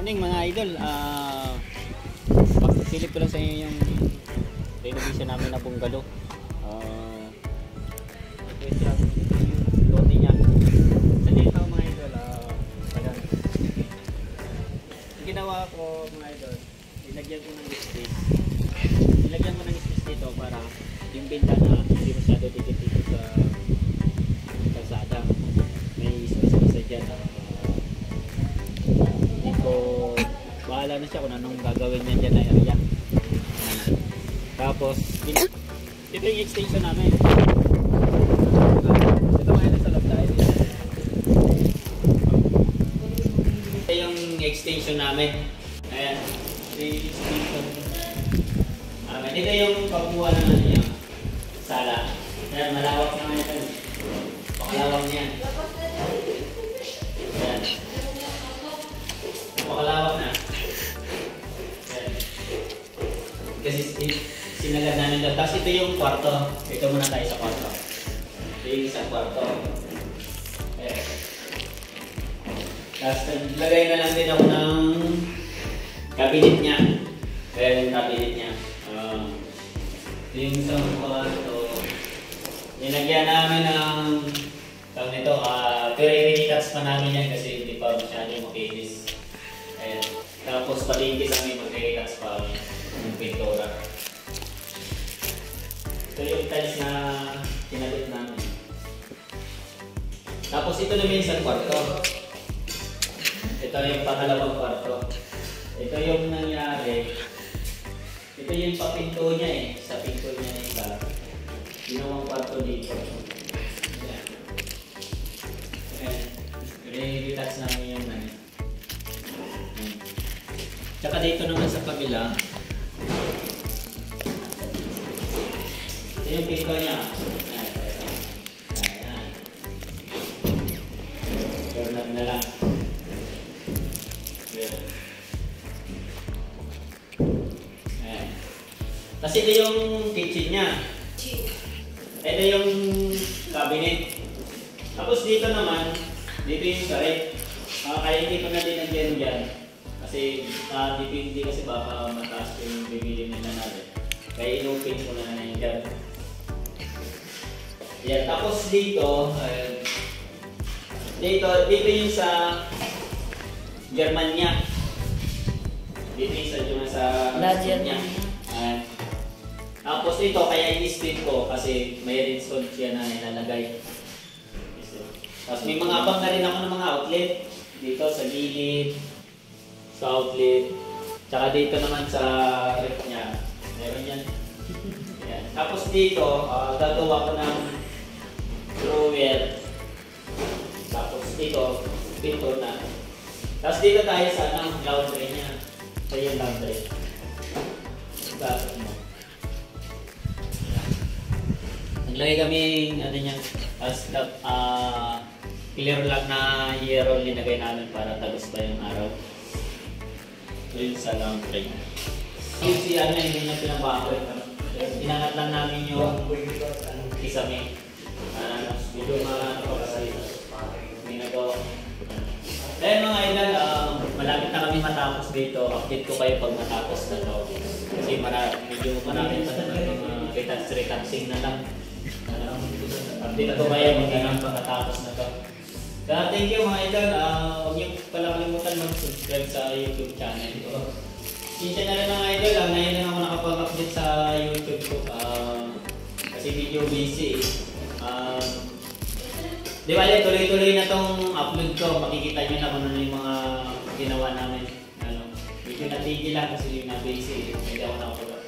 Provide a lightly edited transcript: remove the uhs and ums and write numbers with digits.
Morning mga idol. Silip ko lang sa inyo yung renovation namin na bungalow. Ito yung lote niya. Sa dito mga idol, yung ginawa ko mga idol, nilagyan ko ng space. Nilagyan ko ng space dito para yung bintana hindi masyado dikit-dikit sa kalsada. May space dyan. Bahala na siya kung anong gagawin niya dyan na area. Tapos ito yung extension namin. Ito mga sa loob tayo. Ito yung extension namin. Ayan. Ito yung extension namin. Ito yung pagkuha na niya sala. Ayan, malawak naman ito. Pakalawak niyan. Ayan. Pakalawak na. Kasi sinagad namin doon. Tapos ito yung kwarto. Ito muna tayo sa kwarto. Ito yung isang kwarto. Ayan. Tapos naglagay na lang din ako ng cabinet niya. Ayan yung cabinet niya. Ito yung isang kwarto. Nilagyan namin ng tawag nito. Pero i-retouch pa namin yan kasi hindi pa masyadong makinis. Ayan. Tapos palingkis kami mag-retouch pa kami. Yung pintura. Ito yung tiles na kinabit namin. Tapos ito naman yung isang kwarto. Ito yung pangalawang kwarto. Ito yung nangyari. Ito yung papinto niya eh. Sa pinto niya na isa. Ginawang kwarto dito. Ayan. Ayan. I-retouch namin yung nangyari. Tsaka dito naman sa kabila. Ito yung pinto niya. Ayan. Doorknob na lang. Ayan. Tapos ito yung kitchen niya. Ito yung cabinet. Tapos dito naman, dito yung sarip. Kaya hindi ko na dinagyan dyan. Kasi depende kasi baka mataas yung bibili nila natin. Kaya in-open ko na yun dyan. Yan. Tapos dito, dito yung sa Germania. Dito yung sa Germania. Tapos ito, kaya in-split ko kasi may redstone siya na ilalagay. Tapos may mga abang na rin ako ng mga outlet. Dito sa gilid. Sa outlet. Tsaka dito naman sa ref niya. Meron yan. Yan. Tapos dito, gagawa ko ng drawer. Tapos dito, pinto na. Tapos dito tayo sa laundry niya. Ito yung laundry. Tapos mo. Naglagay kami ano niya. Tapos clear lang na yero linagay namin para tagos ba yung araw. Yun sa laundry. Yung si ano hindi niya pinabakoy. Inangat lang namin yung kisame. Medyo maano pa kasi may nagawa. Dahil mga idol, malapit na kami matapos dito. Update ko kayo pag matapos na to. Kasi medyo marami pa na yung retouching na lang. Update ko kayo pag matapos na to. Kaya thank you mga idol. Huwag niyo pala kalimutan mag-subscribe sa YouTube channel ko. Sinsya na rin mga idol. Ngayon lang ako nakapag-update sa YouTube ko. Kasi video busy. Di ba tuloy-tuloy na tong upload ko. Makikita nyo na kung ano yung mga ginawa namin. Medyo natigil lang kasi yung na-busy. Medyo ako nakapag-upload.